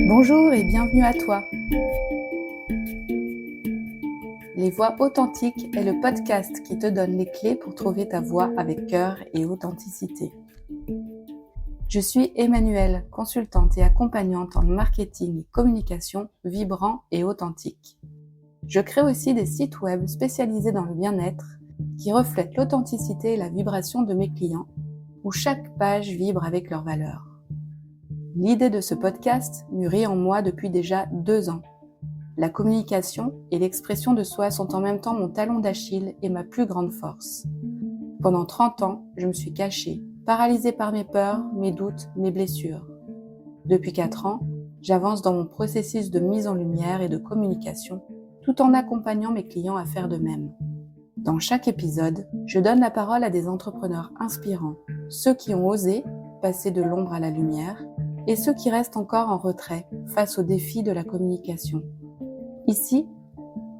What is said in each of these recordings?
Bonjour et bienvenue à toi. Les Voix authentiques est le podcast qui te donne les clés pour trouver ta voix avec cœur et authenticité. Je suis Emmanuelle, consultante et accompagnante en marketing et communication vibrant et authentique. Je crée aussi des sites web spécialisés dans le bien-être qui reflètent l'authenticité et la vibration de mes clients, où chaque page vibre avec leurs valeurs. L'idée de ce podcast mûrit en moi depuis déjà 2 ans. La communication et l'expression de soi sont en même temps mon talon d'Achille et ma plus grande force. Pendant 30 ans, je me suis cachée, paralysée par mes peurs, mes doutes, mes blessures. Depuis 4 ans, j'avance dans mon processus de mise en lumière et de communication, tout en accompagnant mes clients à faire de même. Dans chaque épisode, je donne la parole à des entrepreneurs inspirants, ceux qui ont osé passer de l'ombre à la lumière et ceux qui restent encore en retrait face aux défis de la communication. Ici,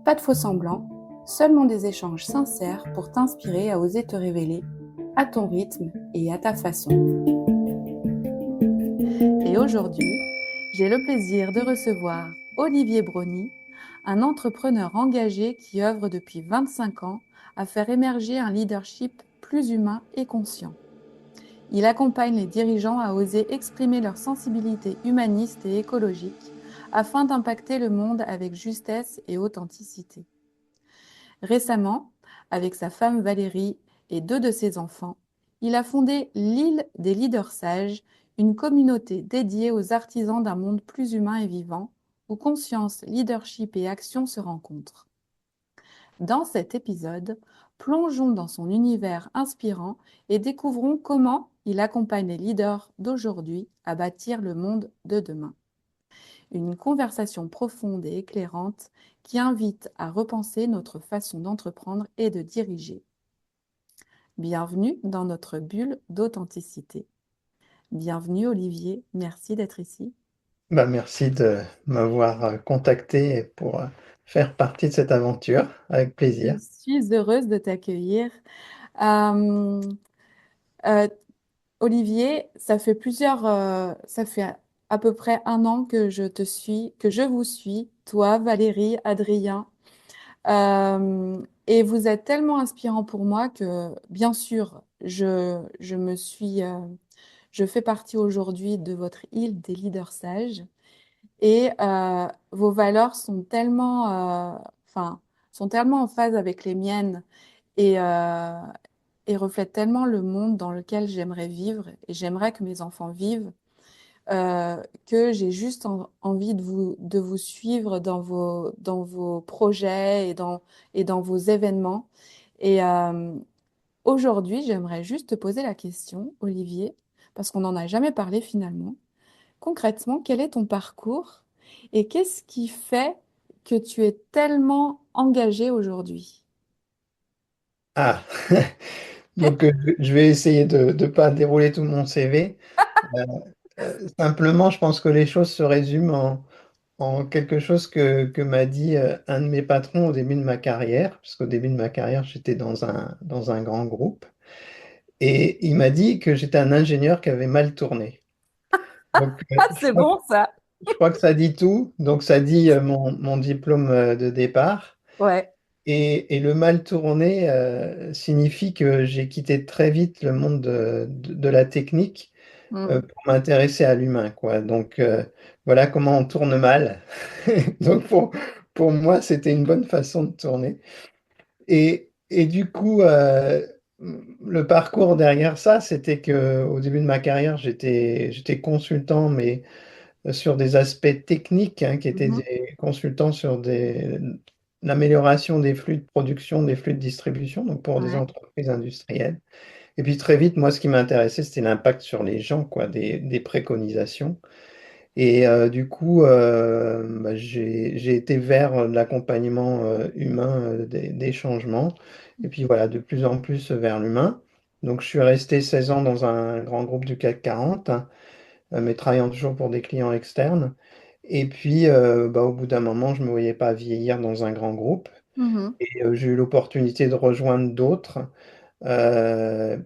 pas de faux semblants, seulement des échanges sincères pour t'inspirer à oser te révéler à ton rythme et à ta façon. Et aujourd'hui, j'ai le plaisir de recevoir Olivier Brony, un entrepreneur engagé qui œuvre depuis 25 ans à faire émerger un leadership plus humain et conscient. Il accompagne les dirigeants à oser exprimer leur sensibilité humaniste et écologique afin d'impacter le monde avec justesse et authenticité. Récemment, avec sa femme Valérie et 2 de ses enfants, il a fondé l'Île des Leaders Sages, une communauté dédiée aux artisans d'un monde plus humain et vivant, où conscience, leadership et action se rencontrent. Dans cet épisode, plongeons dans son univers inspirant et découvrons comment il accompagne les leaders d'aujourd'hui à bâtir le monde de demain. Une conversation profonde et éclairante qui invite à repenser notre façon d'entreprendre et de diriger. Bienvenue dans notre bulle d'authenticité. Bienvenue Olivier, merci d'être ici. Merci de m'avoir contacté pour faire partie de cette aventure, avec Je plaisir. suis heureuse de t'accueillir. Euh, euh, Olivier, ça fait à peu près 1 an que je te suis, que je vous suis, toi, Valérie, Adrien. Et vous êtes tellement inspirant pour moi que, bien sûr, je fais partie aujourd'hui de votre île des leaders sages. Et vos valeurs sont sont tellement en phase avec les miennes et, euh, et reflètent tellement le monde dans lequel j'aimerais vivre et j'aimerais que mes enfants vivent, que j'ai juste envie de vous suivre dans vos projets et dans vos événements. Et aujourd'hui, j'aimerais juste te poser la question, Olivier, parce qu'on n'en a jamais parlé finalement. Concrètement, quel est ton parcours et qu'est-ce qui fait que tu es tellement engagé aujourd'hui? Ah, je vais essayer de ne pas dérouler tout mon CV. Euh, Simplement, je pense que les choses se résument en quelque chose que m'a dit un de mes patrons au début de ma carrière, parce qu'au début de ma carrière, j'étais dans un grand groupe, et il m'a dit que j'étais un ingénieur qui avait mal tourné. Donc, Ah, c'est bon ça. je crois que ça dit tout. Donc, ça dit mon diplôme de départ. Ouais. Et le mal tourné signifie que j'ai quitté très vite le monde de la technique Mm. pour m'intéresser à l'humain, quoi. Donc, voilà comment on tourne mal. Donc, pour moi, c'était une bonne façon de tourner. Et du coup, le parcours derrière ça, c'était que au début de ma carrière, j'étais consultant, mais sur des aspects techniques, hein, qui étaient Mhm. des consultants sur l'amélioration des flux de production, des flux de distribution, donc pour des Ouais. entreprises industrielles. Et puis très vite, moi, ce qui m'intéressait, c'était l'impact sur les gens, quoi, des préconisations. Et du coup, j'ai été vers l'accompagnement humain des changements. Et puis voilà, de plus en plus vers l'humain. Donc je suis resté 16 ans dans un grand groupe du CAC 40, mais travaillant toujours pour des clients externes. Et puis, au bout d'un moment, je ne me voyais pas vieillir dans un grand groupe. Mhm. Et j'ai eu l'opportunité de rejoindre d'autres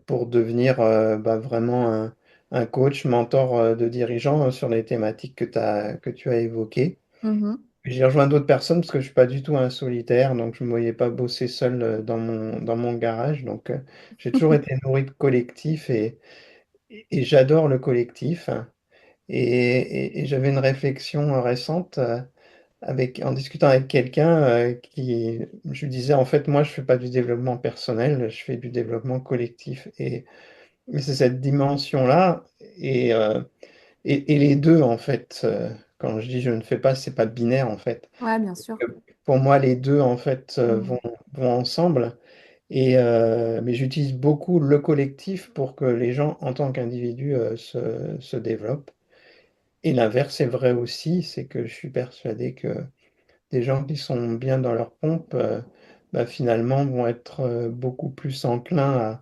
pour devenir vraiment un coach, mentor de dirigeants sur les thématiques que tu as évoquées. Mhm. J'ai rejoint d'autres personnes parce que je suis pas du tout un solitaire, donc je ne me voyais pas bosser seul dans mon garage. Donc j'ai toujours été nourri de collectif et j'adore le collectif. Et j'avais une réflexion récente en discutant avec quelqu'un je lui disais en fait moi je fais pas du développement personnel, je fais du développement collectif. Et c'est cette dimension-là et les deux en fait. Quand je dis je ne fais pas, c'est pas binaire en fait. Ouais, bien sûr. Pour moi, les deux, en fait, Mhm. vont ensemble. Mais j'utilise beaucoup le collectif pour que les gens, en tant qu'individus, se développent. Et l'inverse est vrai aussi, c'est que je suis persuadé que des gens qui sont bien dans leur pompe, bah, finalement, vont être beaucoup plus enclins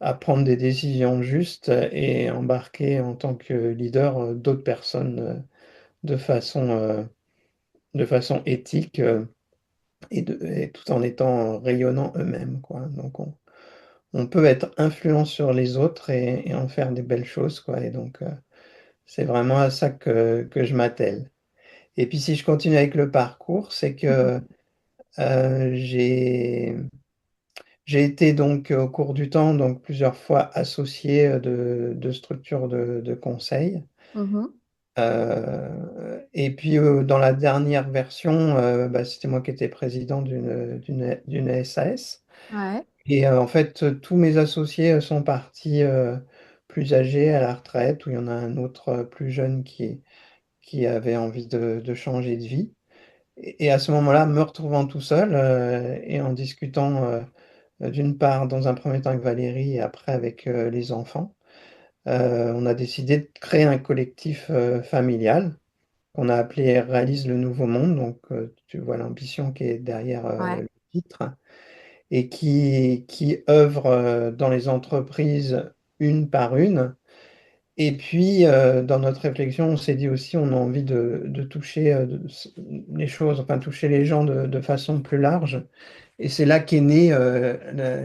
à prendre des décisions justes et embarquer en tant que leader d'autres personnes de de façon éthique. Et tout en étant rayonnants eux-mêmes, quoi. Donc on peut être influent sur les autres et en faire des belles choses, quoi. Et donc c'est vraiment à ça que je m'attelle. Et puis si je continue avec le parcours, c'est que euh, j'ai j'ai été donc au cours du temps donc plusieurs fois associé de structures de conseil. Mhm. Et puis dans la dernière version, bah, c'était moi qui étais président d'une SAS. Ouais. Et en fait, tous mes associés sont partis plus âgés à la retraite, où il y en a un autre plus jeune qui avait envie de changer de vie. Et à ce moment-là, me retrouvant tout seul et en discutant d'une part dans un premier temps avec Valérie et après avec les enfants, on a décidé de créer un collectif familial qu'on a appelé Réalise le Nouveau Monde. Donc, tu vois l'ambition qui est derrière Ouais. le titre et qui œuvrent dans les entreprises une par une. Et puis, dans notre réflexion, on s'est dit aussi, on a envie de toucher les choses, enfin toucher les gens de façon plus large. Et c'est là qu'est née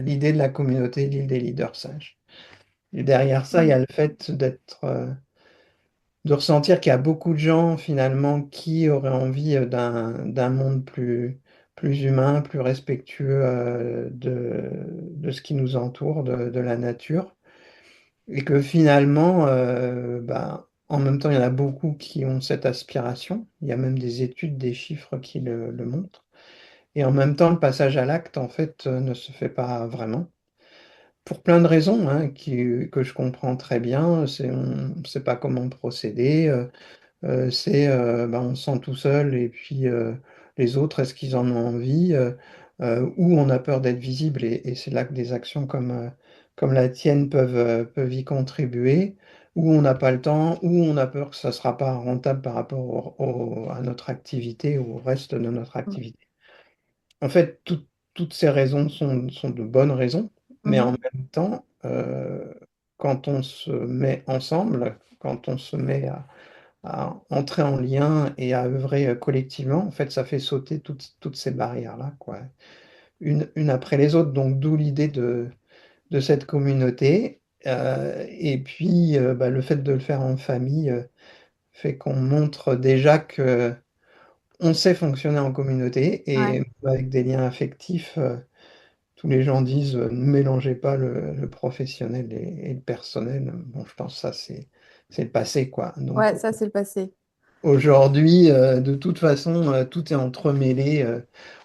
l'idée de la communauté l'île des leaders sages. Et derrière ça, il y a Mhm. le fait de ressentir qu'il y a beaucoup de gens finalement qui auraient envie d'un monde plus humain, plus respectueux de ce qui nous entoure, de la nature. Et que finalement, bah, en même temps, il y en a beaucoup qui ont cette aspiration. Il y a même des études, des chiffres qui le montrent. Et en même temps, le passage à l'acte, en fait, ne se fait pas vraiment. Pour plein de raisons, hein, que je comprends très bien. On ne sait pas comment procéder. Ben, on se sent tout seul et puis les autres, est-ce qu'ils en ont envie ou on a peur d'être visible et c'est là que des actions comme la tienne peuvent y contribuer, ou on n'a pas le temps, ou on a peur que ça ne sera pas rentable par rapport à notre activité ou au reste de notre activité. En fait, toutes ces raisons sont de bonnes raisons, mais en Mhm. même temps, quand on se met ensemble, quand on se met à entrer en lien et à œuvrer collectivement, en fait, ça fait sauter toutes ces barrières-là, quoi, une après les autres. Donc, d'où l'idée de cette communauté. Et puis, bah, le fait de le faire en famille fait qu'on montre déjà que on sait fonctionner en communauté Ouais. et avec des liens affectifs. Tous les gens disent ne mélangez pas le professionnel et le personnel. Bon, je pense que ça, c'est le passé, quoi. Donc, Ouais, ça, c'est le passé. aujourd'hui, de toute façon, tout est entremêlé.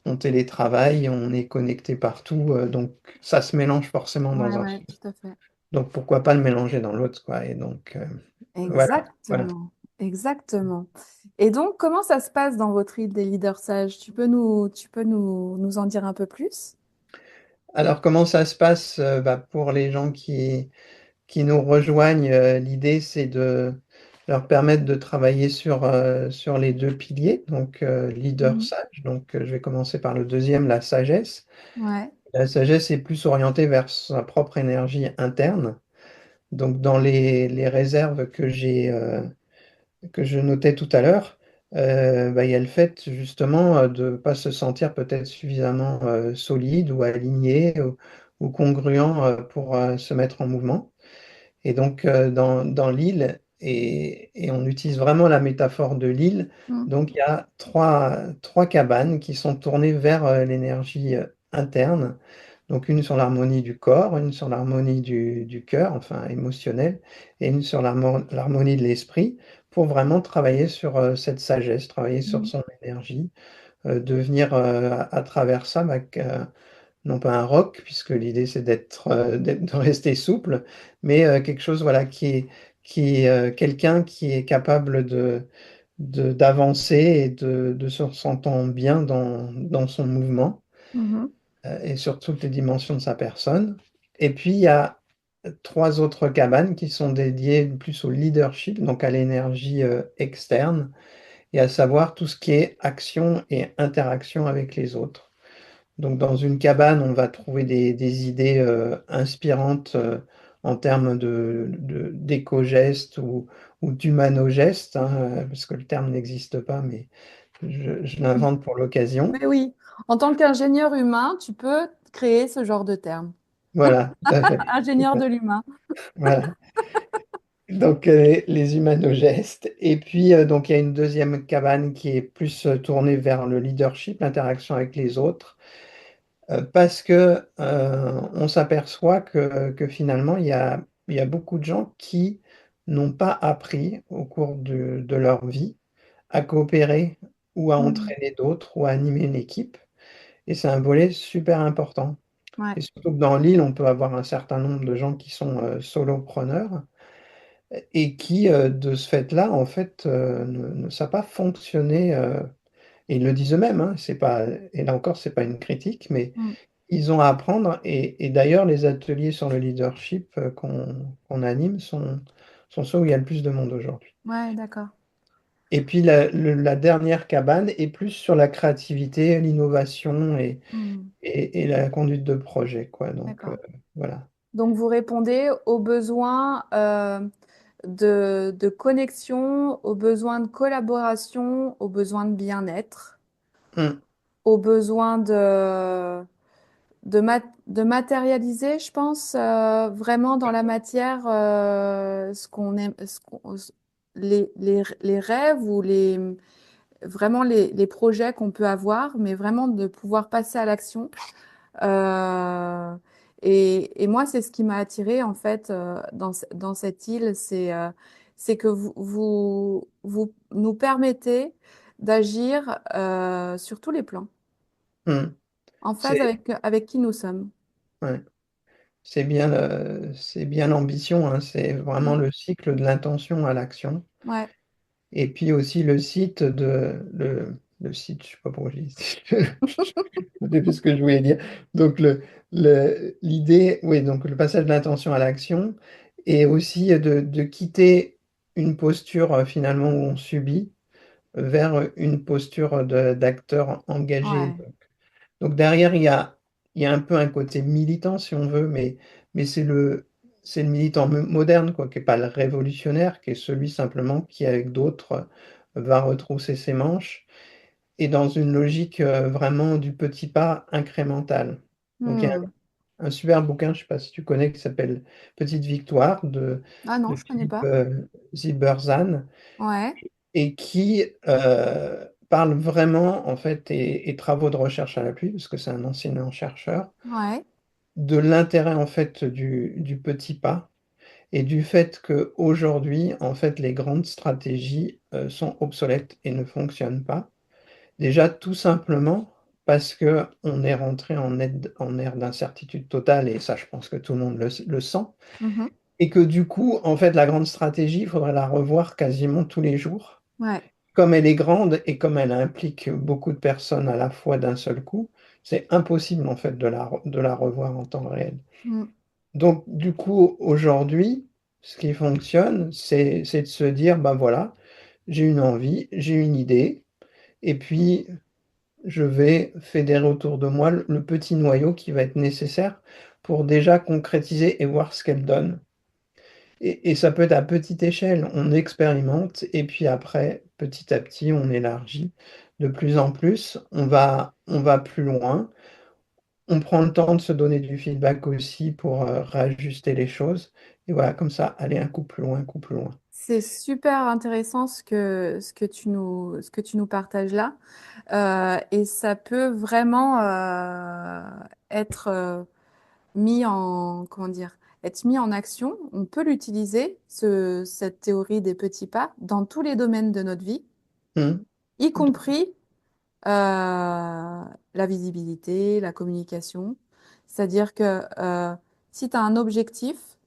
On télétravaille, on est connecté partout. Donc, ça se mélange forcément Ouais, dans un ouais, sens. tout à fait. Donc, pourquoi pas le mélanger dans l'autre, quoi. Et donc, voilà, voilà. Exactement. Exactement. Et donc, comment ça se passe dans votre île des leaders sages? Tu peux nous en dire un peu plus? Alors, comment ça se passe bah, pour les gens qui nous rejoignent? L'idée, c'est de leur permettre de travailler sur les deux piliers, donc leader Mhm. sage. Donc, je vais commencer par le deuxième, la sagesse. Ouais. La sagesse est plus orientée vers sa propre énergie interne. Donc, dans les réserves que je notais tout à l'heure, bah, il y a le fait justement de ne pas se sentir peut-être suffisamment solide ou aligné ou congruent pour se mettre en mouvement. Et donc, dans l'île, et on utilise vraiment la métaphore de l'île, Mm. donc il y a trois cabanes qui sont tournées vers l'énergie interne. Donc une sur l'harmonie du corps, une sur l'harmonie du cœur, enfin émotionnel, et une sur l'harmonie de l'esprit, pour vraiment travailler sur cette sagesse, travailler sur Mm. son énergie, devenir à travers ça, non pas un roc, puisque l'idée c'est de rester souple, mais quelque chose voilà, qui est quelqu'un qui est capable d'avancer et de se ressentant bien dans son mouvement Mhm. et sur toutes les dimensions de sa personne. Et puis il y a trois autres cabanes qui sont dédiées plus au leadership, donc à l'énergie externe, et à savoir tout ce qui est action et interaction avec les autres. Donc, dans une cabane, on va trouver des idées inspirantes en termes d'éco-gestes ou d'humano-gestes, hein, parce que le terme n'existe pas, mais je l'invente pour l'occasion. Mais oui, en tant qu'ingénieur humain, tu peux créer ce genre de terme. Voilà, tout à fait. Ingénieur de l'humain. Voilà. Donc, les humano-gestes. Et puis, donc, il y a une deuxième cabane qui est plus tournée vers le leadership, l'interaction avec les autres. Parce que on s'aperçoit que finalement, il y a beaucoup de gens qui n'ont pas appris au cours de leur vie à coopérer ou à Mm. entraîner d'autres ou à animer une équipe. Et c'est un volet super important. Ouais, Et surtout que dans l'île, on peut avoir un certain nombre de gens qui sont solopreneurs et qui, de ce fait-là, en fait, ne savent pas fonctionner. Et ils le disent eux-mêmes, hein, c'est pas, et là encore, c'est pas une critique, mais mm. ils ont à apprendre. Et d'ailleurs, les ateliers sur le leadership qu'on anime sont ceux où il y a le plus de monde aujourd'hui. Ouais, d'accord. Et puis la dernière cabane est plus sur la créativité, l'innovation Mm. et la conduite de projet, quoi. Donc D'accord. voilà. Donc, vous répondez aux besoins de connexion, aux besoins de collaboration, aux besoins de bien-être, Hum, aux besoins de matérialiser, je pense, vraiment dans la matière ce qu'on aime, les rêves ou vraiment les projets qu'on peut avoir, mais vraiment de pouvoir passer à l'action. Euh, et moi, c'est ce qui m'a attirée en fait dans cette île, c'est que vous nous permettez d'agir sur tous les plans, hum. en phase C'est avec qui nous sommes. ouais. C'est bien l'ambition, hein. C'est vraiment Mm. le cycle de l'intention à l'action. Ouais. Et puis aussi le site, je sais pas pourquoi j'ai dit. Je sais plus ce que je voulais dire. Donc l'idée, oui, donc le passage de l'intention à l'action et aussi de quitter une posture finalement où on subit vers une posture d'acteur engagé. Ouais. Donc derrière, il y a un peu un côté militant, si on veut, mais c'est le militant moderne, quoi, qui n'est pas le révolutionnaire, qui est celui simplement qui, avec d'autres, va retrousser ses manches, et dans une logique vraiment du petit pas incrémental. Donc il y a Hmm. un super bouquin, je ne sais pas si tu connais, qui s'appelle Petite Victoire Ah non, de je connais Philippe pas. Zilberzahn, Ouais. et qui parle vraiment, en fait, et travaux de recherche à l'appui, parce que c'est un enseignant-chercheur, Ouais. de l'intérêt, en fait, du petit pas, et du fait qu'aujourd'hui, en fait, les grandes stratégies sont obsolètes et ne fonctionnent pas. Déjà, tout simplement parce que on est rentré en ère d'incertitude totale, et ça, je pense que tout le monde le sent, Mhm. et que du coup, en fait, la grande stratégie, il faudrait la revoir quasiment tous les jours. Ouais. Comme elle est grande et comme elle implique beaucoup de personnes à la fois d'un seul coup, c'est impossible en fait de la revoir en temps réel. Hmm. Donc du coup, aujourd'hui, ce qui fonctionne, c'est de se dire, ben voilà, j'ai une envie, j'ai une idée, et puis je vais fédérer autour de moi le petit noyau qui va être nécessaire pour déjà concrétiser et voir ce qu'elle donne. Et ça peut être à petite échelle, on expérimente et puis après, petit à petit, on élargit. De plus en plus, on va plus loin. On prend le temps de se donner du feedback aussi pour réajuster les choses. et voilà, comme ça, aller un coup plus loin, un coup plus loin. C'est super intéressant ce que tu nous partages là. Et ça peut vraiment être mis en, comment dire, être mis en action. On peut l'utiliser, cette théorie des petits pas, dans tous les domaines de notre vie, Hum, y tout à compris la visibilité, la communication. C'est-à-dire que si tu as un objectif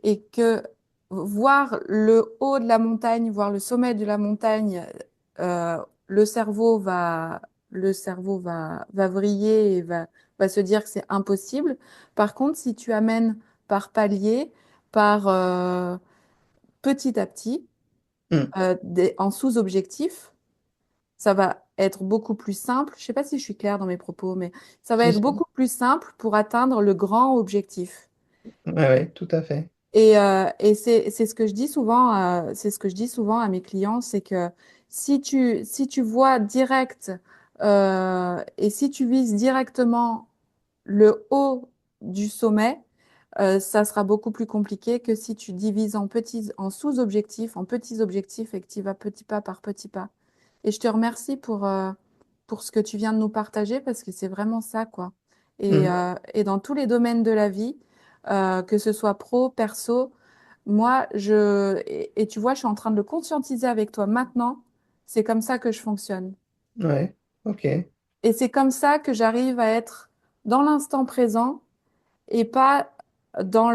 et que voir le haut de la montagne, voir le sommet de la montagne, euh, le cerveau va, va vriller et va se dire que c'est impossible. Par contre, si tu amènes par palier, par petit à petit, hum, en sous-objectif, ça va être beaucoup plus simple. Je ne sais pas si je suis claire dans mes propos, mais ça va si, être si. beaucoup plus simple pour atteindre le grand objectif. Ouais, ouais, tout à fait. Et c'est ce que je dis souvent, c'est ce que je dis souvent à mes clients, c'est que si tu vois direct et si tu vises directement le haut du sommet, ça sera beaucoup plus compliqué que si tu divises en sous-objectifs, en petits objectifs et que tu vas petit pas par petit pas. Et je te remercie pour ce que tu viens de nous partager parce que c'est vraiment ça, quoi. Hum, Et dans tous les domaines de la vie, que ce soit pro, perso, et tu vois, je suis en train de le conscientiser avec toi maintenant. C'est comme ça que je fonctionne. ouais, ok. Et c'est comme ça que j'arrive à être dans l'instant présent et pas dans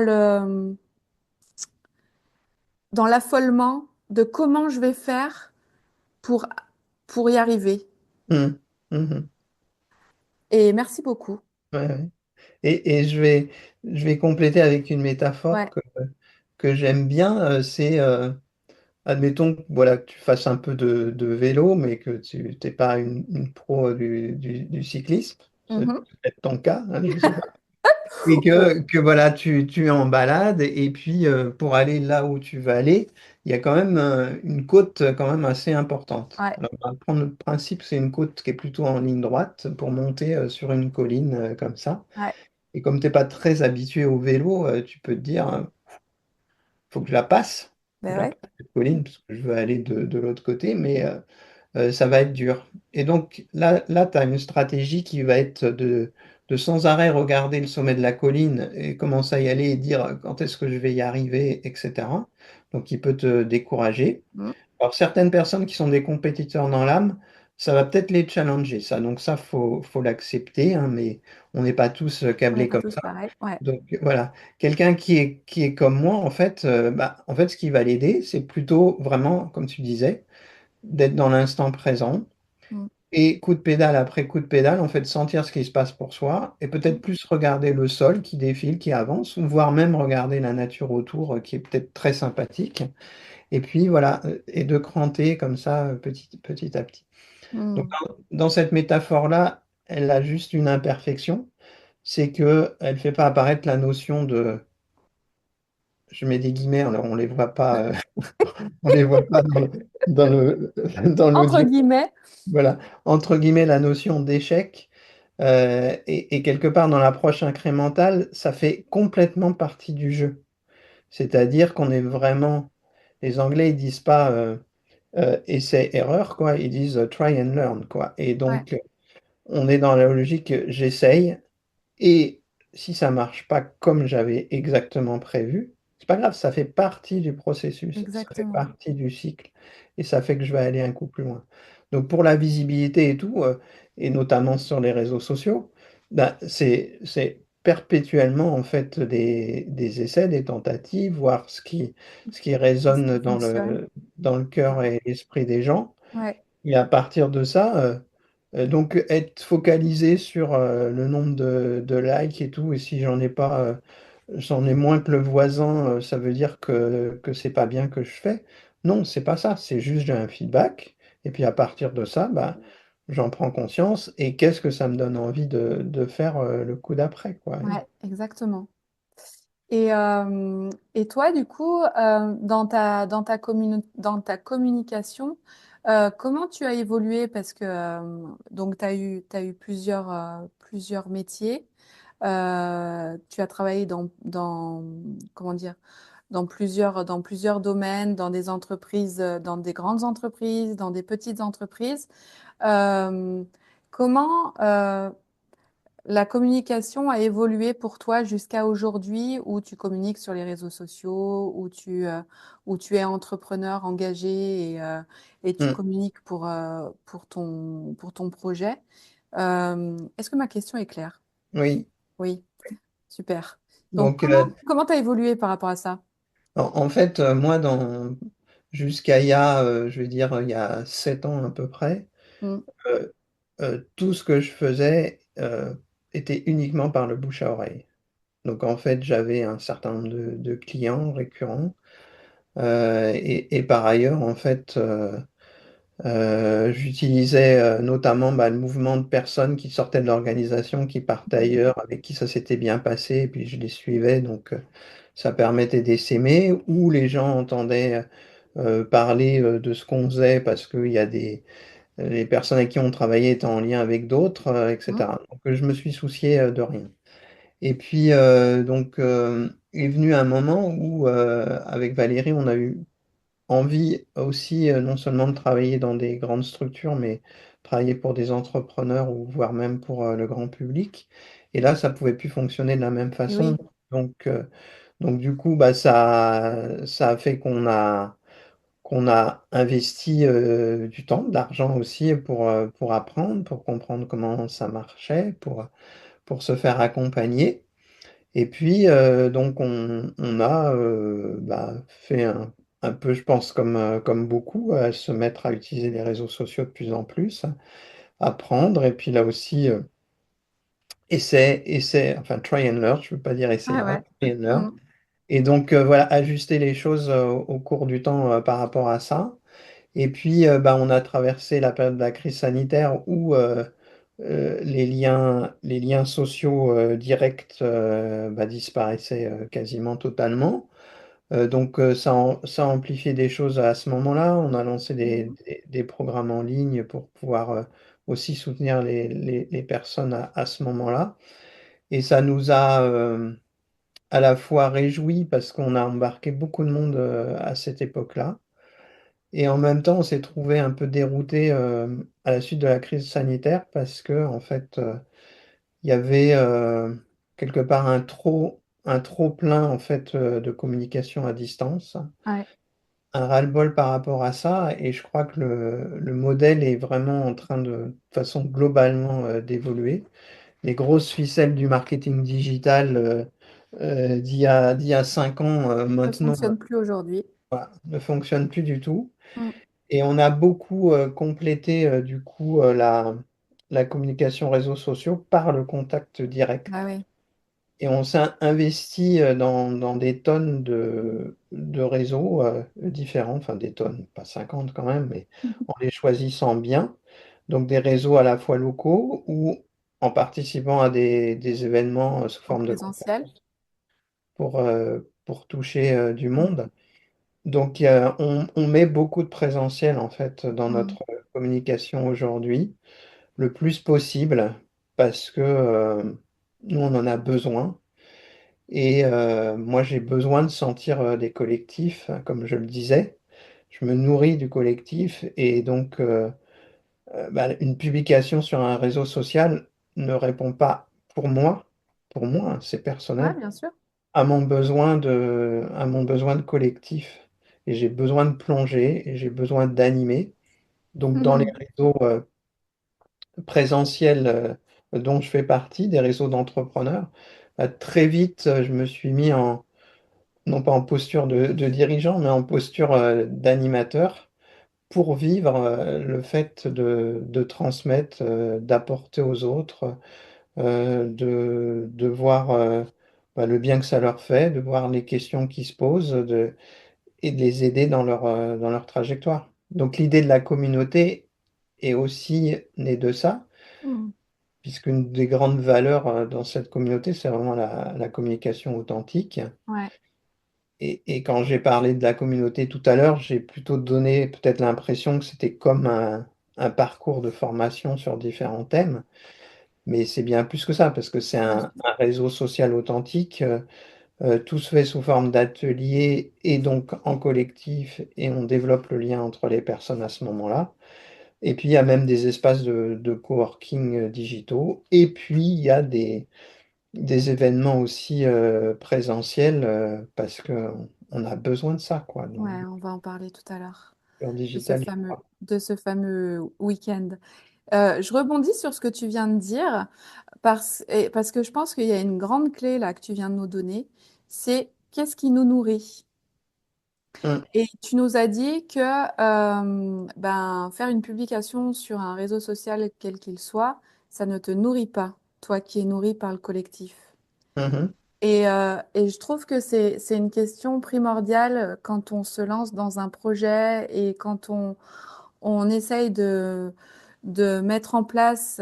dans l'affolement de comment je vais faire pour, pour y arriver. Hum, mhm, Et merci beaucoup. ouais, ouais. Et je vais compléter avec une métaphore Ouais. que j'aime bien. C'est, admettons que, voilà, que tu fasses un peu de vélo, mais que tu n'es pas une pro du cyclisme. C'est Mhm. peut-être ton cas, hein, je sais pas. Et Oh. que voilà, tu es en balade, et puis pour aller là où tu vas aller, il y a quand même une côte quand même assez importante. Ouais, Alors, on va prendre le principe, c'est une côte qui est plutôt en ligne droite pour monter sur une colline comme ça. ouais, Et comme tu n'es pas très habitué au vélo, tu peux te dire, faut que je la passe, faut que ben je la ouais. passe cette colline, parce que je veux aller de l'autre côté, mais ça va être dur. Et donc là tu as une stratégie qui va être de sans arrêt regarder le sommet de la colline et commencer à y aller et dire quand est-ce que je vais y arriver, etc. Donc il peut te décourager. Mhm. Alors certaines personnes qui sont des compétiteurs dans l'âme, ça va peut-être les challenger, ça. Donc ça, faut l'accepter, hein, mais on n'est pas tous On n'est câblés pas comme tous ça. pareils. Ouais. Donc voilà, quelqu'un qui est comme moi, en fait, ce qui va l'aider, c'est plutôt vraiment, comme tu disais, d'être dans l'instant présent Mhm. et coup de pédale après coup de pédale, en fait, sentir ce qui se passe pour soi et peut-être plus regarder le sol qui défile, qui avance, ou voire même regarder la nature autour qui est peut-être très sympathique. Et puis voilà, et de cranter comme ça petit à petit. Donc, Mhm. dans cette métaphore-là, elle a juste une imperfection, c'est que elle fait pas apparaître la notion de, je mets des guillemets, alors on les voit pas, on les voit pas dans le, dans Entre l'audio. guillemets. Voilà, entre guillemets, la notion d'échec. Et quelque part, dans l'approche incrémentale, ça fait complètement partie du jeu. C'est-à-dire qu'on est vraiment, les Anglais, ils disent pas essai-erreur, quoi, ils disent try and learn, quoi. Et Ouais, donc, on est dans la logique, j'essaye, et si ça marche pas comme j'avais exactement prévu, c'est pas grave, ça fait partie du processus, ça fait exactement. partie du cycle, et ça fait que je vais aller un coup plus loin. Donc pour la visibilité et tout, et notamment sur les réseaux sociaux, ben, c'est perpétuellement en fait des essais, des tentatives, voir ce qui Ce qui résonne fonctionne. dans le cœur et l'esprit des gens. Ouais, Et à partir de ça, donc être focalisé sur le nombre de likes et tout, et si j'en ai pas, j'en ai moins que le voisin, ça veut dire que c'est pas bien que je fais. Non, c'est pas ça, c'est juste j'ai un feedback, et puis à partir de ça, bah, j'en prends conscience, et qu'est-ce que ça me donne envie de faire le coup d'après, quoi. ouais, exactement. Et toi, du coup, dans ta communication, comment tu as évolué? Parce que donc, t'as eu plusieurs métiers. Tu as travaillé comment dire? dans plusieurs domaines, dans des entreprises, dans des grandes entreprises, dans des petites entreprises. Euh, comment la communication a évolué pour toi jusqu'à aujourd'hui où tu communiques sur les réseaux sociaux, où tu es entrepreneur engagé et tu Mm. communiques pour ton projet. Est-ce que ma question est claire? Oui. Oui, super. Donc, Donc, comment tu as évolué par rapport à ça? en fait, moi, jusqu'à je vais dire, il y a 7 ans à peu près, Mm, euh, tout ce que je faisais était uniquement par le bouche à oreille. Donc, en fait, j'avais un certain nombre de clients récurrents. Et par ailleurs, en fait, j'utilisais notamment le mouvement de personnes qui sortaient de l'organisation, qui partaient ailleurs, avec qui ça s'était bien passé, et puis je les suivais, donc ça permettait d'essaimer, ou les gens entendaient parler de ce qu'on faisait, parce que les personnes avec qui on travaillait étaient en lien avec d'autres, mm, etc. Donc je me suis soucié de rien. Et puis, est venu un moment où, avec Valérie, on a eu envie aussi non seulement de travailler dans des grandes structures, mais travailler pour des entrepreneurs ou voire même pour le grand public. Et là, ça pouvait plus fonctionner de la même et façon. oui, Donc, euh, donc du coup, ça a fait qu'on a investi du temps, de l'argent aussi pour apprendre, pour comprendre comment ça marchait, pour se faire accompagner. Et puis, donc, on a fait un peu, je pense, comme beaucoup, à se mettre à utiliser les réseaux sociaux de plus en plus, apprendre, et puis là aussi, enfin, try and learn, je ne veux pas dire ah essai-erreur, ouais. try and learn. Mm, Et donc, voilà, ajuster les choses au cours du temps par rapport à ça. Et puis, on a traversé la période de la crise sanitaire où les liens sociaux directs disparaissaient quasiment totalement. Donc, ça a amplifié des choses à ce moment-là. On a lancé des, mm, des- des programmes en ligne pour pouvoir aussi soutenir les personnes à ce moment-là. Et ça nous a à la fois réjouis parce qu'on a embarqué beaucoup de monde à cette époque-là. Et en même temps, on s'est trouvé un peu dérouté à la suite de la crise sanitaire parce que, en fait, il y avait quelque part un trop plein en fait de communication à distance, ouais. un ras-le-bol par rapport à ça, et je crois que le modèle est vraiment en train de façon globalement d'évoluer. Les grosses ficelles du marketing digital d'il y a 5 ans Ça maintenant fonctionne plus aujourd'hui. voilà, ne fonctionnent plus du tout. Mm, Et on a beaucoup complété du coup la communication réseaux sociaux par le contact bah direct. oui. Et on s'est investi dans des tonnes de réseaux différents, enfin des tonnes, pas 50 quand même, mais en les choisissant bien. Donc des réseaux à la fois locaux ou en participant à des événements sous En forme de présentiel. conférences pour toucher du Mm, monde. Donc on met beaucoup de présentiel en fait dans mm, notre communication aujourd'hui, le plus possible, parce que nous on en a besoin. Et moi, j'ai besoin de sentir des collectifs, hein, comme je le disais. Je me nourris du collectif et donc une publication sur un réseau social ne répond pas pour moi, hein, c'est ouais, personnel, bien sûr. à mon besoin de collectif. Et j'ai besoin de plonger et j'ai besoin d'animer. Donc dans les réseaux présentiels dont je fais partie, des réseaux d'entrepreneurs, très vite, je me suis mis non pas en posture de dirigeant, mais en posture d'animateur pour vivre le fait de transmettre, d'apporter aux autres, de voir le bien que ça leur fait, de voir les questions qui se posent et de les aider dans leur trajectoire. Donc l'idée de la communauté est aussi née de ça, Mm, puisqu'une des grandes valeurs dans cette communauté, c'est vraiment la communication authentique. ouais. Et quand j'ai parlé de la communauté tout à l'heure, j'ai plutôt donné peut-être l'impression que c'était comme un parcours de formation sur différents thèmes, mais c'est bien plus que ça, parce que c'est Ouais, un réseau social authentique Tout se fait sous forme d'atelier et donc en collectif et on développe le lien entre les personnes à ce moment-là. Et puis il y a même des espaces de coworking digitaux. Et puis il y a des événements aussi présentiels parce que on a besoin de ça, quoi. Donc, Ouais, on va en parler tout à l'heure en de ce digital, il fameux, faut de ce fameux week-end. Je rebondis sur ce que tu viens de dire parce que je pense qu'il y a une grande clé là que tu viens de nous donner, c'est qu'est-ce qui nous nourrit? pas. Et tu nous as dit que ben, faire une publication sur un réseau social, quel qu'il soit, ça ne te nourrit pas, toi qui es nourri par le collectif. Mhm, Et je trouve que c'est une question primordiale quand on se lance dans un projet et quand on essaye de mettre en place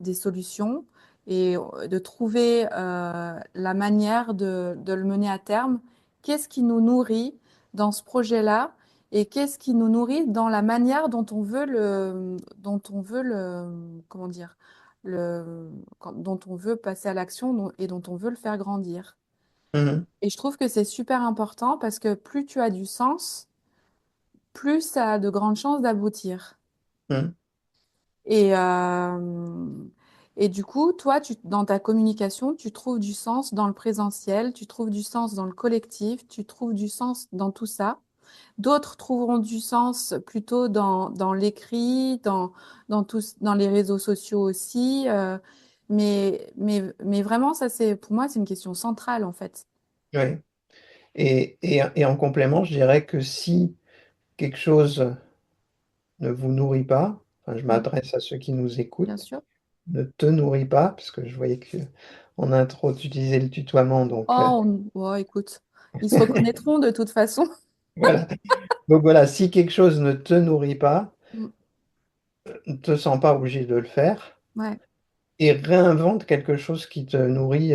des solutions et de trouver la manière de le mener à terme. Qu'est-ce qui nous nourrit dans ce projet-là et qu'est-ce qui nous nourrit dans la manière comment dire, dont on veut passer à l'action et dont on veut le faire grandir. mhm, Et je trouve que c'est super important parce que plus tu as du sens, plus ça a de grandes chances d'aboutir. mhm, Et, et du coup, toi, dans ta communication, tu trouves du sens dans le présentiel, tu trouves du sens dans le collectif, tu trouves du sens dans tout ça. D'autres trouveront du sens plutôt dans l'écrit, dans les réseaux sociaux aussi. Mais vraiment, ça, pour moi, c'est une question centrale, en fait. ouais. Et en complément, je dirais que si quelque chose ne vous nourrit pas, enfin, je Mm, m'adresse à ceux qui nous bien écoutent, sûr. ne te nourrit pas, parce que je voyais que en intro, tu utilisais le tutoiement, donc Oh, ouais, écoute, ils se reconnaîtront de toute façon. voilà. Donc voilà, si quelque chose ne te nourrit pas, Mm, ne te sens pas obligé de le faire ouais, et réinvente quelque chose qui te nourrit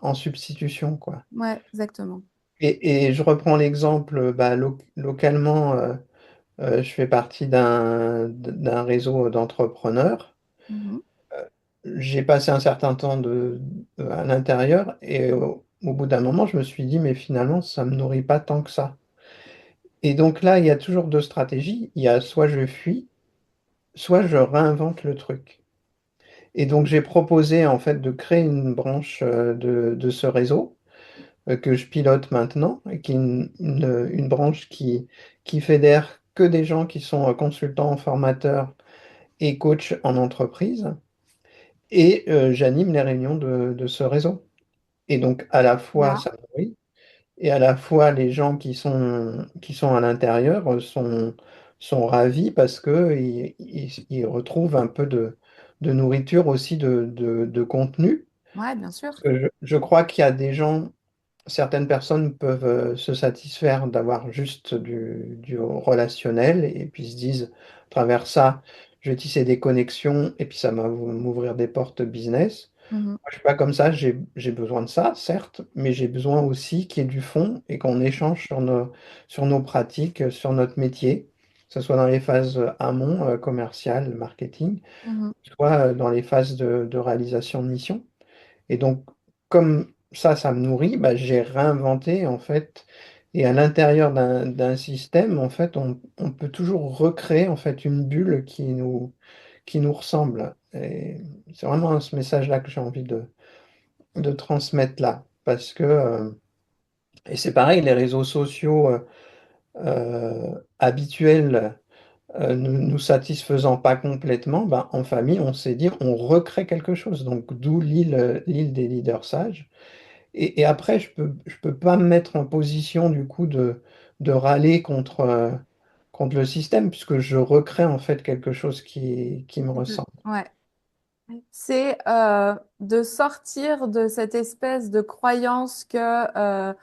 en substitution, quoi. ouais, exactement. Et je reprends l'exemple, bah, localement, je fais partie d'un réseau d'entrepreneurs. Mhm. J'ai passé un certain temps à l'intérieur et au bout d'un moment, je me suis dit, mais finalement, ça me nourrit pas tant que ça. Et donc là, il y a toujours deux stratégies. Il y a soit je fuis, soit je réinvente le truc. Et donc j'ai proposé en fait de créer une branche de ce réseau que je pilote maintenant, et qui est une branche qui fédère que des gens qui sont consultants, formateurs et coachs en entreprise. Et j'anime les réunions de ce réseau. Et donc à la fois Là, ça nourrit, et à la fois les gens qui sont à l'intérieur sont ravis parce que ils retrouvent un peu de nourriture aussi de contenu. ouais, bien sûr. Parce que je crois qu'il y a des gens, certaines personnes peuvent se satisfaire d'avoir juste du relationnel et puis se disent, à travers ça, je vais tisser des connexions et puis ça va m'ouvrir des portes business. Mhm, Moi, je suis pas comme ça, j'ai besoin de ça, certes, mais j'ai besoin aussi qu'il y ait du fond et qu'on échange sur nos pratiques, sur notre métier, que ce soit dans les phases amont, commercial, marketing, mhm. soit dans les phases de réalisation de mission. Et donc, comme ça me nourrit, bah, j'ai réinventé, en fait, et à l'intérieur d'un système, en fait, on peut toujours recréer, en fait, une bulle qui nous ressemble. Et c'est vraiment ce message-là que j'ai envie de transmettre là. Parce que, et c'est pareil, les réseaux sociaux habituels nous satisfaisant pas complètement, ben, en famille, on s'est dit, on recrée quelque chose. Donc, d'où l'île des leaders sages. Et après, je peux pas me mettre en position du coup de râler contre le système, puisque je recrée en fait quelque chose qui me ressemble. Ouais. C'est de sortir de cette espèce de croyance que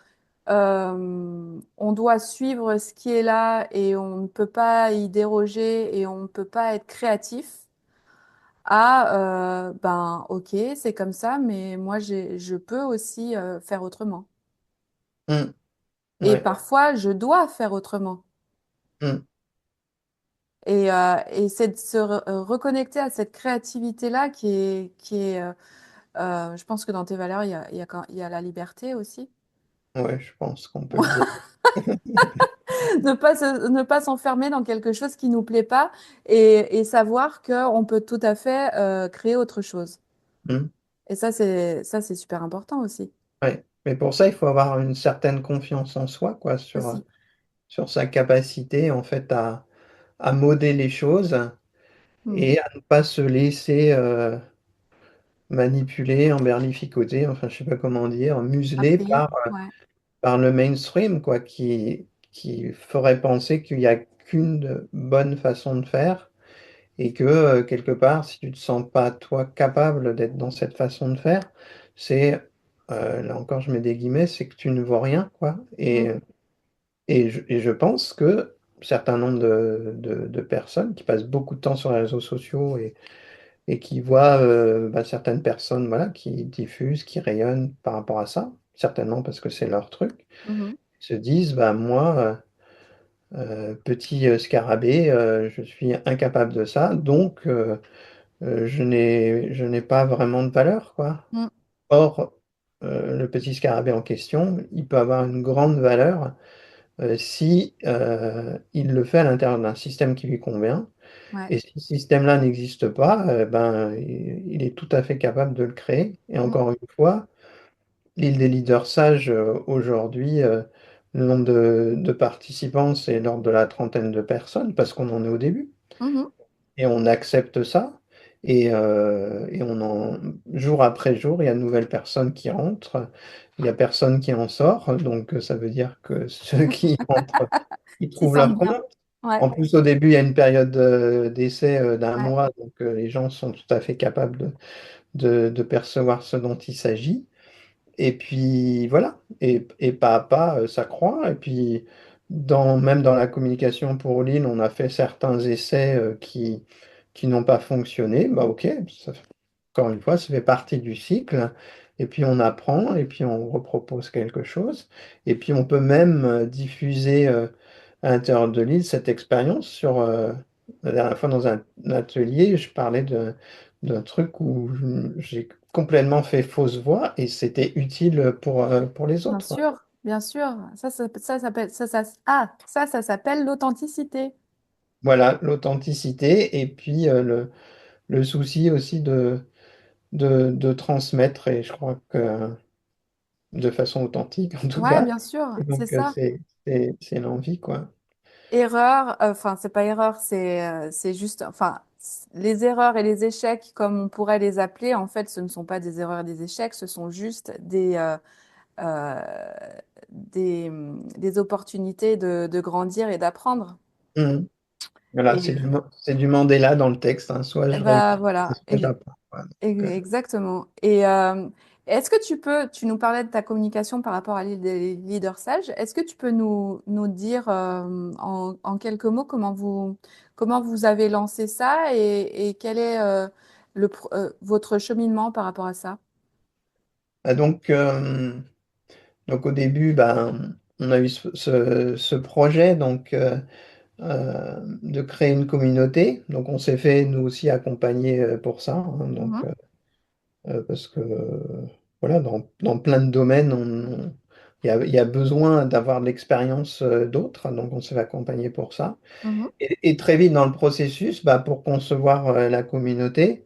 on doit suivre ce qui est là et on ne peut pas y déroger et on ne peut pas être créatif à ben ok, c'est comme ça, mais moi je peux aussi faire autrement. Mm, Et ouais, parfois, je dois faire autrement. mm, Et c'est de se reconnecter à cette créativité-là qui est Je pense que dans tes valeurs, il y a la liberté aussi. Ouais, je pense qu'on peut le dire. Ne pas s'enfermer dans quelque chose qui nous plaît pas et savoir qu'on peut tout à fait créer autre chose. Hmm. Et ça, c'est super important aussi. Ouais. Mais pour ça, il faut avoir une certaine confiance en soi, quoi, Aussi. sur sa capacité, en fait, à moder les choses Mhm. et à ne pas se laisser manipuler, emberlificoter, enfin, je sais pas comment dire, museler Après, ouais. par le mainstream, quoi, qui ferait penser qu'il n'y a qu'une bonne façon de faire et que, quelque part, si tu te sens pas, toi, capable d'être dans cette façon de faire, c'est, là encore, je mets des guillemets, c'est que tu ne vaux rien, quoi. Mm, Et je pense que certains nombres de personnes qui passent beaucoup de temps sur les réseaux sociaux et qui voient certaines personnes voilà, qui diffusent, qui rayonnent par rapport à ça, certainement parce que c'est leur truc, mhm, se disent, bah, moi, petit scarabée, je suis incapable de ça, donc je n'ai pas vraiment de valeur, quoi. mm, Or, le petit scarabée en question, il peut avoir une grande valeur si il le fait à l'intérieur d'un système qui lui convient. ouais. Et si ce système-là n'existe pas, ben, il est tout à fait capable de le créer. Et Mm, encore une fois, l'île des leaders sages, aujourd'hui, le nombre de participants, c'est l'ordre de la trentaine de personnes, parce qu'on en est au début. mhm, Et on accepte ça. Et jour après jour, il y a de nouvelles personnes qui rentrent. Il y a personne qui en sort. Donc, ça veut dire que ceux qui entrent, ils s'y trouvent sentent leur bien. compte. Ouais, En plus, au début, il y a une période d'essai d'un ouais. mois. Donc, les gens sont tout à fait capables de percevoir ce dont il s'agit. Et puis voilà, et pas à pas, ça croît. Et puis, même dans la communication pour Lille, on a fait certains essais qui n'ont pas fonctionné. Bah ok, encore une fois, ça fait partie du cycle. Et puis on apprend, et puis on repropose quelque chose. Et puis on peut même diffuser à l'intérieur de Lille cette expérience la dernière fois dans un atelier, je parlais d'un truc où j'ai complètement fait fausse voix et c'était utile pour les Bien autres, quoi. sûr, bien sûr. Ça s'appelle, ça s'appelle l'authenticité. Voilà, l'authenticité et puis le souci aussi de transmettre et je crois que de façon authentique en tout Ouais, cas. bien sûr, Et c'est donc ça. c'est l'envie, quoi. Erreur, enfin, c'est pas erreur, c'est juste, enfin, les erreurs et les échecs, comme on pourrait les appeler, en fait, ce ne sont pas des erreurs et des échecs, ce sont juste euh, des opportunités de grandir et d'apprendre. Mhm. Voilà, Et, c'est du Mandela dans le texte, hein. Soit et je bah réussis, voilà, soit j'apprends. Voilà. Donc, exactement. Et est-ce que tu nous parlais de ta communication par rapport à l'île des leaders sages, est-ce que tu peux nous dire en quelques mots comment vous avez lancé ça et quel est votre cheminement par rapport à ça? ah, donc au début, ben, on a eu ce projet de créer une communauté. Donc on s'est fait nous aussi accompagner pour ça, hein. Donc, Mhm, parce que voilà, dans plein de domaines, il y a besoin d'avoir de l'expérience d'autres. Donc on s'est fait accompagner pour ça. mhm, Et très vite dans le processus, bah, pour concevoir la communauté,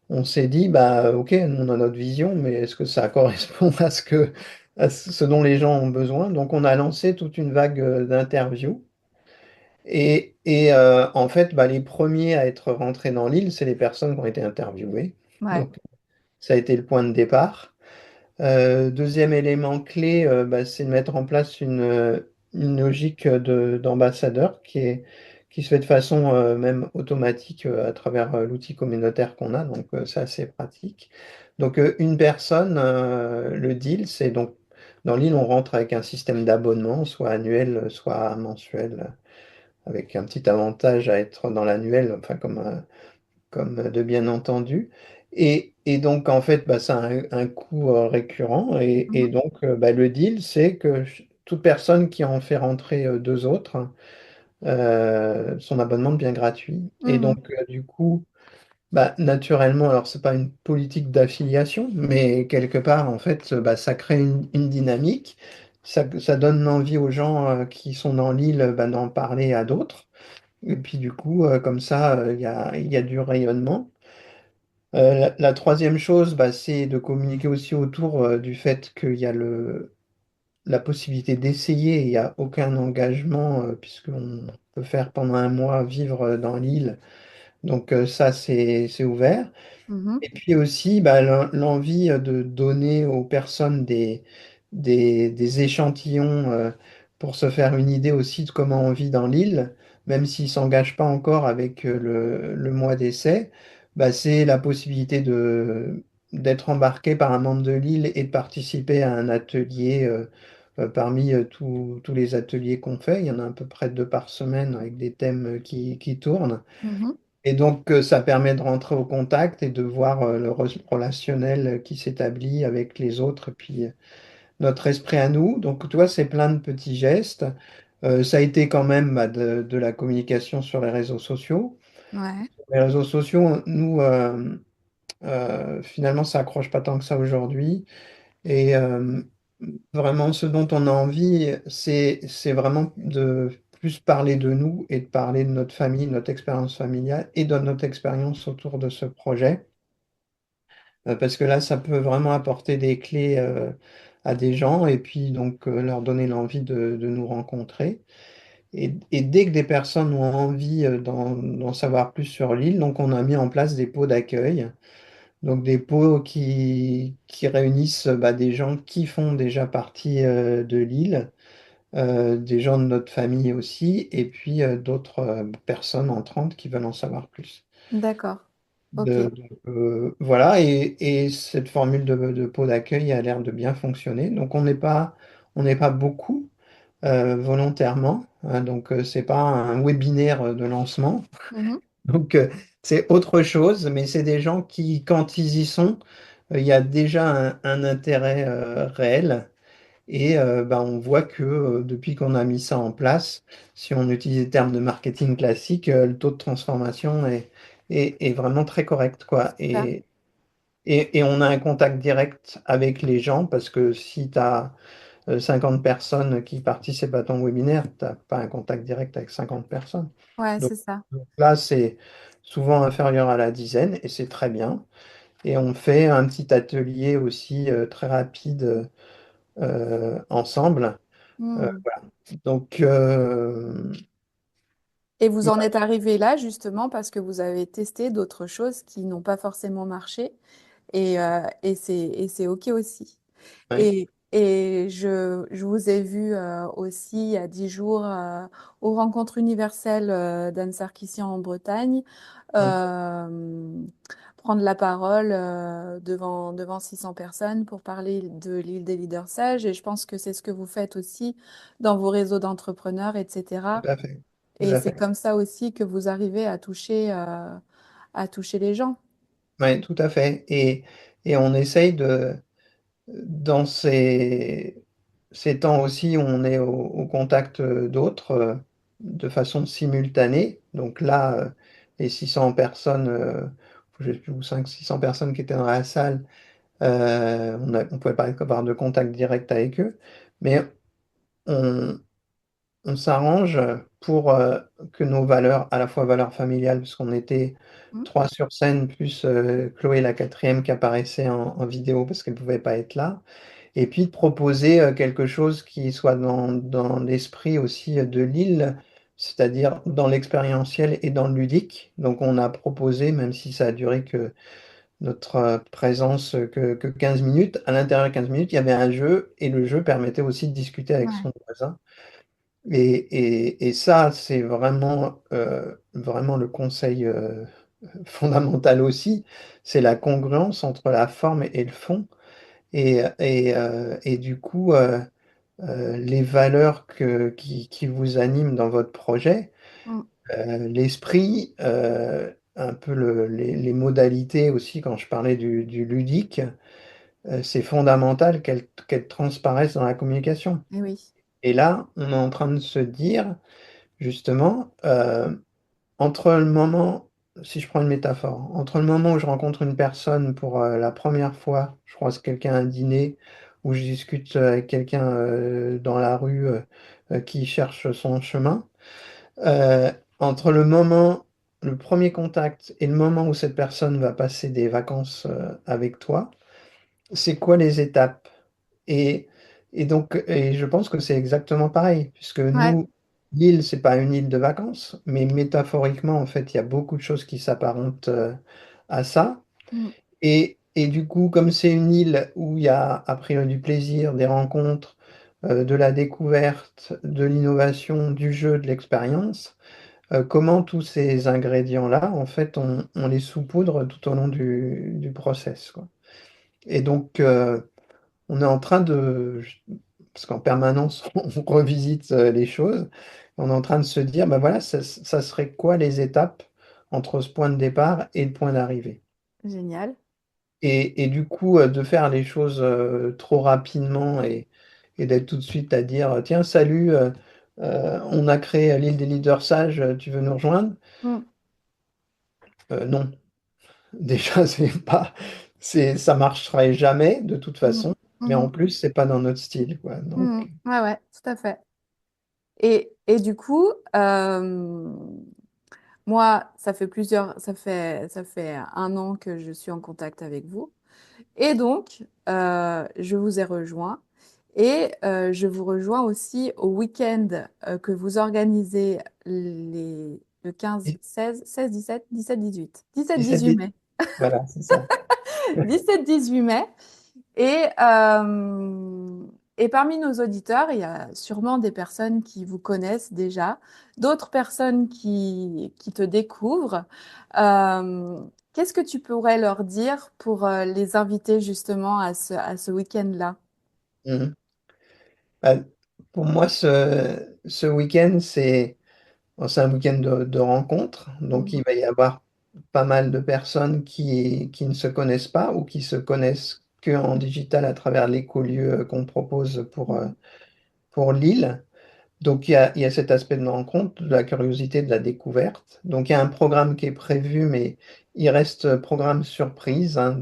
on s'est dit, bah, ok, nous, on a notre vision, mais est-ce que ça correspond à ce dont les gens ont besoin? Donc, on a lancé toute une vague d'interviews. En fait, bah, les premiers à être rentrés dans l'île, c'est les personnes qui ont été interviewées. ouais. Donc, ça a été le point de départ. Deuxième élément clé, bah, c'est de mettre en place une logique d'ambassadeur qui se fait de façon même automatique à travers l'outil communautaire qu'on a, donc c'est assez pratique. Donc une personne, le deal, c'est donc dans l'île, on rentre avec un système d'abonnement, soit annuel, soit mensuel, avec un petit avantage à être dans l'annuel, enfin comme de bien entendu. Et donc, en fait, bah, ça a un coût récurrent. Et Mhm, donc, bah, le deal, c'est que toute personne qui en fait rentrer deux autres, son abonnement devient gratuit. Et mhm, donc, du coup, Bah, naturellement, alors c'est pas une politique d'affiliation, mais quelque part, en fait, bah, ça crée une dynamique. Ça donne envie aux gens qui sont dans l'île bah, d'en parler à d'autres. Et puis du coup, comme ça, il y a du rayonnement. La troisième chose, bah, c'est de communiquer aussi autour du fait qu'il y a la possibilité d'essayer. Il n'y a aucun engagement, puisqu'on peut faire pendant un mois vivre dans l'île. Donc ça, c'est ouvert. Mhm. Et puis aussi, bah, l'envie de donner aux personnes des échantillons pour se faire une idée aussi de comment on vit dans l'île, même s'ils ne s'engagent pas encore avec le mois d'essai, bah, c'est la possibilité d'être embarqué par un membre de l'île et de participer à un atelier parmi tous les ateliers qu'on fait. Il y en a à peu près deux par semaine avec des thèmes qui tournent. Mhm. Et donc, ça permet de rentrer au contact et de voir le relationnel qui s'établit avec les autres, et puis notre esprit à nous. Donc, toi, c'est plein de petits gestes. Ça a été quand même bah, de la communication sur les réseaux sociaux. Ouais, Les réseaux sociaux, nous, finalement, ça accroche pas tant que ça aujourd'hui. Et vraiment, ce dont on a envie, c'est vraiment de plus parler de nous et de parler de notre famille, de notre expérience familiale et de notre expérience autour de ce projet. Parce que là, ça peut vraiment apporter des clés à des gens et puis donc leur donner l'envie de nous rencontrer. Et dès que des personnes ont envie d'en savoir plus sur l'île, donc on a mis en place des pots d'accueil. Donc des pots qui réunissent bah, des gens qui font déjà partie de l'île, des gens de notre famille aussi, et puis d'autres personnes entrantes qui veulent en savoir plus. d'accord. Ok. Voilà, et cette formule de pot d'accueil a l'air de bien fonctionner. Donc on n'est pas beaucoup volontairement, hein, donc c'est pas un webinaire de lancement. Mhm. Donc c'est autre chose, mais c'est des gens qui, quand ils y sont, il y a déjà un intérêt réel. Et bah, on voit que depuis qu'on a mis ça en place, si on utilise les termes de marketing classique, le taux de transformation est vraiment très correct, quoi. Super. Et on a un contact direct avec les gens parce que si tu as 50 personnes qui participent à ton webinaire, tu n'as pas un contact direct avec 50 personnes. Ouais, Donc, c'est ça. donc là, c'est souvent inférieur à la dizaine et c'est très bien. Et on fait un petit atelier aussi très rapide ensemble. Hmm. Voilà. Donc, Et vous en ouais, êtes arrivé là justement parce que vous avez testé d'autres choses qui n'ont pas forcément marché et c'est OK aussi. ouais, Et je vous ai vu aussi il y a 10 jours aux rencontres universelles d'Anne Sarkissian en Bretagne ouais, euh, prendre la parole devant 600 personnes pour parler de l'île des leaders sages. Et je pense que c'est ce que vous faites aussi dans vos réseaux d'entrepreneurs, tout etc. à fait. Tout Et à c'est fait. comme ça aussi que vous arrivez à toucher les gens. Ouais, tout à fait. Et on essaye dans ces temps aussi où on est au contact d'autres de façon simultanée. Donc là, les 600 personnes, je sais plus, ou 500-600 personnes qui étaient dans la salle, on pouvait pas avoir de contact direct avec eux, mais on, on s'arrange pour que nos valeurs, à la fois valeurs familiales, parce qu'on était Mm. trois sur scène, plus Chloé, la quatrième, qui apparaissait en vidéo parce qu'elle ne pouvait pas être là, et puis de proposer quelque chose qui soit dans l'esprit aussi de l'île, c'est-à-dire dans l'expérientiel et dans le ludique. Donc on a proposé, même si ça a duré que notre présence que 15 minutes, à l'intérieur de 15 minutes, il y avait un jeu, et le jeu permettait aussi de discuter avec Ouais. son voisin. Et ça, c'est vraiment le conseil fondamental aussi, c'est la congruence entre la forme et le fond. Et du coup, les valeurs qui vous animent dans votre projet, Mm. l'esprit, un peu les modalités aussi, quand je parlais du ludique, c'est fondamental qu'elles transparaissent dans la communication. Eh oui. Et là, on est en train de se dire, justement, entre le moment, si je prends une métaphore, entre le moment où je rencontre une personne pour la première fois, je croise quelqu'un à un dîner, ou je discute avec quelqu'un dans la rue qui cherche son chemin, entre le premier contact et le moment où cette personne va passer des vacances avec toi, c'est quoi les étapes? Et, et je pense que c'est exactement pareil, puisque Ouais. nous, l'île, c'est pas une île de vacances, mais métaphoriquement, en fait, il y a beaucoup de choses qui s'apparentent à ça. Mm. Et du coup, comme c'est une île où il y a a priori du plaisir, des rencontres, de la découverte, de l'innovation, du jeu, de l'expérience, comment tous ces ingrédients-là, en fait, on les saupoudre tout au long du process, quoi. Et donc, on est en train de, parce qu'en permanence, on revisite les choses, on est en train de se dire, ben voilà, ça serait quoi les étapes entre ce point de départ et le point d'arrivée? Génial. Et du coup, de faire les choses trop rapidement et d'être tout de suite à dire, tiens, salut, on a créé l'île des leaders sages, tu veux nous rejoindre? Mm. Non. Déjà, ça marcherait jamais de toute Mhm. façon, mais en Mhm. plus, c'est pas dans notre style, quoi. Mhm. Donc, Ouais, ouais, tout à fait. Et du coup, moi, ça fait 1 an que je suis en contact avec vous. Et donc, je vous ai rejoint. Et je vous rejoins aussi au week-end que vous organisez le 15, 16, 16, 17, 17, 18. 17, 17 18 mai. voilà, c'est ça. 17-18 mai. Et, et parmi nos auditeurs, il y a sûrement des personnes qui vous connaissent déjà, d'autres personnes qui te découvrent. Euh, Qu'est-ce que tu pourrais leur dire pour les inviter justement à ce week-end-là? Mhm. Bah, pour moi, ce week-end, bon, c'est un week-end de rencontres. Donc, Mhm, il va y avoir pas mal de personnes qui ne se connaissent pas ou qui se connaissent que en digital à travers l'écolieu qu'on propose mhm. pour Lille. Donc, il y a cet aspect de rencontre, de la curiosité, de la découverte. Donc, il y a un programme qui est prévu, mais il reste programme surprise, hein.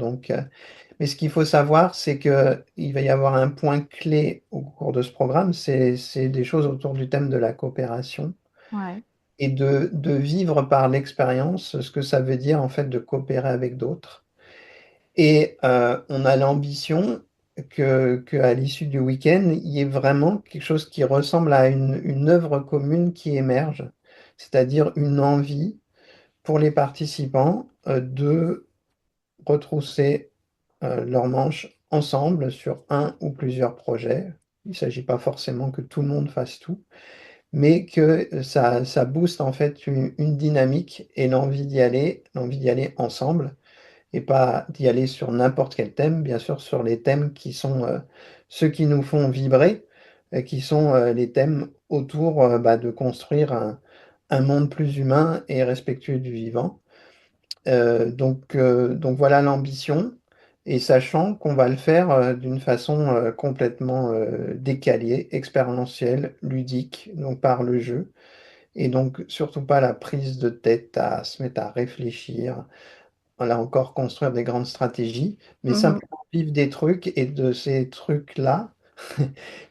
Mais ce qu'il faut savoir, c'est qu'il va y avoir un point clé au cours de ce programme, c'est des choses autour du thème de la coopération Ouais, et de vivre par l'expérience ce que ça veut dire en fait de coopérer avec d'autres. Et on a l'ambition qu'à l'issue du week-end, il y ait vraiment quelque chose qui ressemble à une œuvre commune qui émerge, c'est-à-dire une envie pour les participants de retrousser leurs manches ensemble sur un ou plusieurs projets. Il ne s'agit pas forcément que tout le monde fasse tout, mais que ça booste en fait une dynamique et l'envie d'y aller ensemble et pas d'y aller sur n'importe quel thème, bien sûr sur les thèmes qui sont ceux qui nous font vibrer, qui sont les thèmes autour de construire un monde plus humain et respectueux du vivant. Donc voilà l'ambition, et sachant qu'on va le faire d'une façon complètement décalée, expérientielle, ludique, donc par le jeu, et donc surtout pas la prise de tête à se mettre à réfléchir, là encore construire des grandes stratégies, mais mhm, simplement vivre des trucs et de ces trucs-là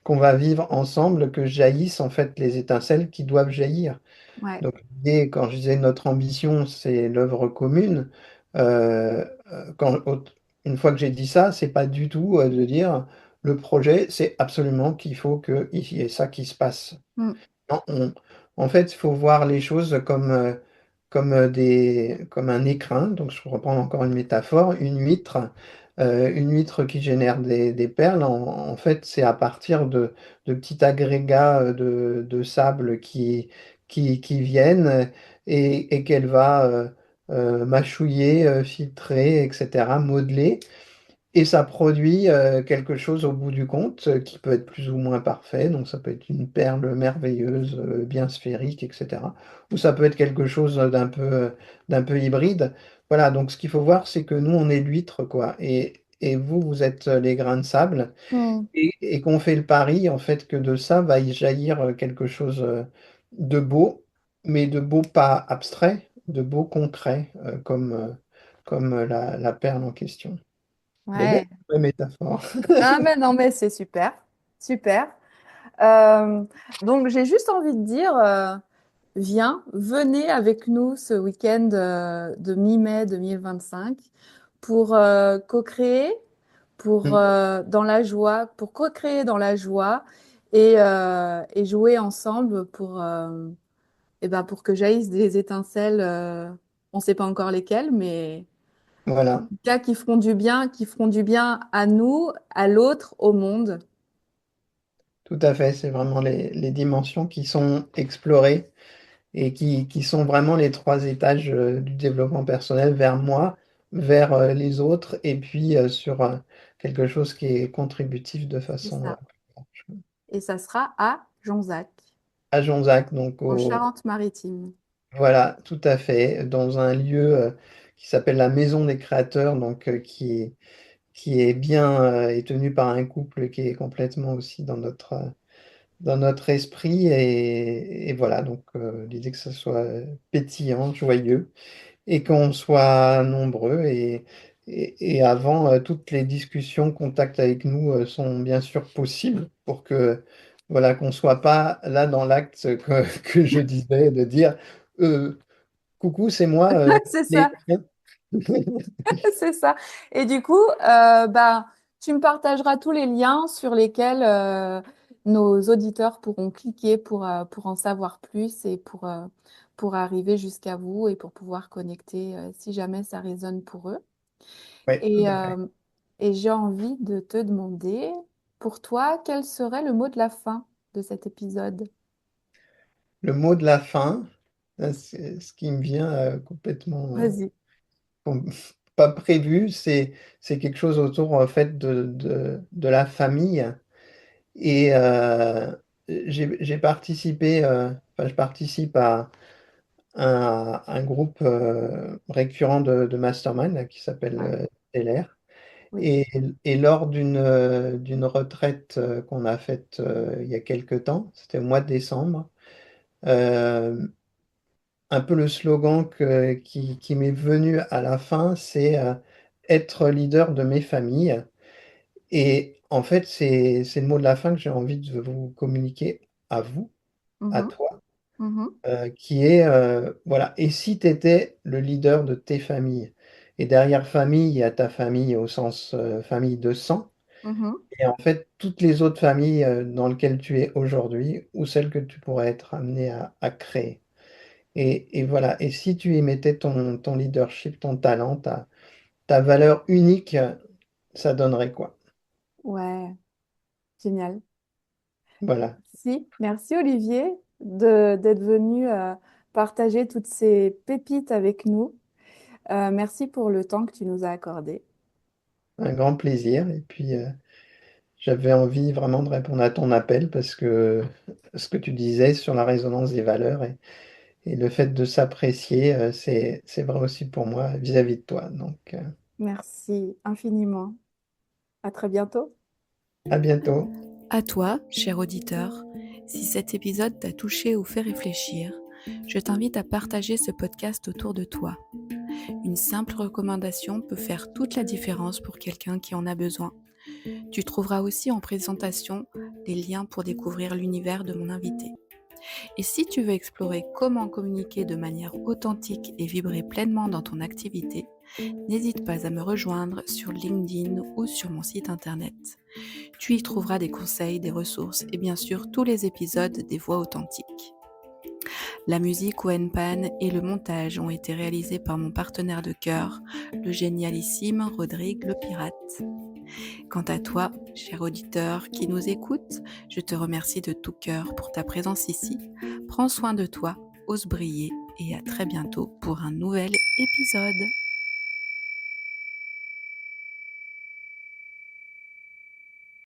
qu'on va vivre ensemble, que jaillissent en fait les étincelles qui doivent jaillir. ouais, Donc, l'idée, quand je disais notre ambition, c'est l'œuvre commune. Une fois que j'ai dit ça, c'est pas du tout de dire le projet, c'est absolument qu'il faut qu'il y ait ça qui se passe. mm, Non, en fait, il faut voir les choses comme un écrin. Donc, je reprends encore une métaphore, une huître qui génère des perles. En fait, c'est à partir de petits agrégats de sable qui viennent et qu'elle va mâchouiller, filtrer, etc., modeler. Et ça produit quelque chose au bout du compte qui peut être plus ou moins parfait. Donc ça peut être une perle merveilleuse, bien sphérique, etc. Ou ça peut être quelque chose d'un peu hybride. Voilà, donc ce qu'il faut voir, c'est que nous, on est l'huître, quoi. Et vous, vous êtes les grains de sable. mm, Et qu'on fait le pari, en fait, que de ça va y jaillir quelque chose de beau, mais de beau pas abstrait, de beau concret, comme la perle en question. Mais bon, Ouais. vraie métaphore. Ah, mais non, mais c'est super. Super. Euh, donc, j'ai juste envie de dire, viens, venez avec nous ce week-end de mi-mai 2025 pour co-créer, pour Mm. dans la joie, pour co-créer dans la joie et jouer ensemble pour que jaillissent des étincelles. On ne sait pas encore lesquelles, mais en Voilà, tout cas qui feront du bien à nous, à l'autre, au monde. tout à fait. C'est vraiment les dimensions qui sont explorées et qui sont vraiment les trois étages du développement personnel vers moi, vers les autres, et puis sur quelque chose qui est contributif de C'est façon ça. plus large. Et ça sera à Jonzac, À Jonzac, donc en Charente-Maritime. voilà, tout à fait, dans un lieu qui s'appelle la Maison des Créateurs, donc qui est bien et tenu par un couple qui est complètement aussi dans notre esprit, et voilà, donc l'idée que ça soit pétillant, joyeux, et qu'on soit nombreux, et avant, toutes les discussions, contacts avec nous sont bien sûr possibles pour que, voilà, qu'on soit pas là dans l'acte que je disais, de dire coucou, c'est moi, C'est les... ça, c'est ça. Et du coup, tu me partageras tous les liens sur lesquels nos auditeurs pourront cliquer pour en savoir plus et pour arriver jusqu'à vous et pour pouvoir connecter si jamais ça résonne pour eux. Oui, tout Et, à fait. euh, et j'ai envie de te demander, pour toi, quel serait le mot de la fin de cet épisode? Le mot de la fin, c'est ce qui me vient complètement Vas-y. com- pas prévu, c'est quelque chose autour en fait de la famille. Et j'ai participé, enfin je participe à un groupe récurrent de mastermind là, qui s'appelle Ouais, LR. oui. Et, et lors d'une retraite qu'on a faite il y a quelque temps, c'était au mois de décembre, euh, un peu le slogan qui m'est venu à la fin, c'est être leader de mes familles. Et en fait, c'est le mot de la fin que j'ai envie de vous communiquer à vous, à Mhm, toi, mhm, qui est, voilà, et si tu étais le leader de tes familles? Et derrière famille, il y a ta famille au sens famille de sang, mhm. et en fait, toutes les autres familles dans lesquelles tu es aujourd'hui, ou celles que tu pourrais être amené à créer. Et voilà, et si tu y mettais ton leadership, ton talent, ta valeur unique, ça donnerait quoi? Ouais, génial. Voilà, Merci Olivier d'être venu partager toutes ces pépites avec nous. Merci pour le temps que tu nous as accordé. un grand plaisir. Et puis, j'avais envie vraiment de répondre à ton appel parce que ce que tu disais sur la résonance des valeurs et le fait de s'apprécier, c'est vrai aussi pour moi vis-à-vis de toi. Donc, Merci infiniment. À très bientôt. à bientôt. À toi, cher auditeur, si cet épisode t'a touché ou fait réfléchir, je t'invite à partager ce podcast autour de toi. Une simple recommandation peut faire toute la différence pour quelqu'un qui en a besoin. Tu trouveras aussi en présentation les liens pour découvrir l'univers de mon invité. Et si tu veux explorer comment communiquer de manière authentique et vibrer pleinement dans ton activité, n'hésite pas à me rejoindre sur LinkedIn ou sur mon site internet. Tu y trouveras des conseils, des ressources et bien sûr tous les épisodes des Voix authentiques. La musique Wenpan et le montage ont été réalisés par mon partenaire de cœur, le génialissime Rodrigue le Pirate. Quant à toi, cher auditeur qui nous écoute, je te remercie de tout cœur pour ta présence ici. Prends soin de toi, ose briller et à très bientôt pour un nouvel épisode.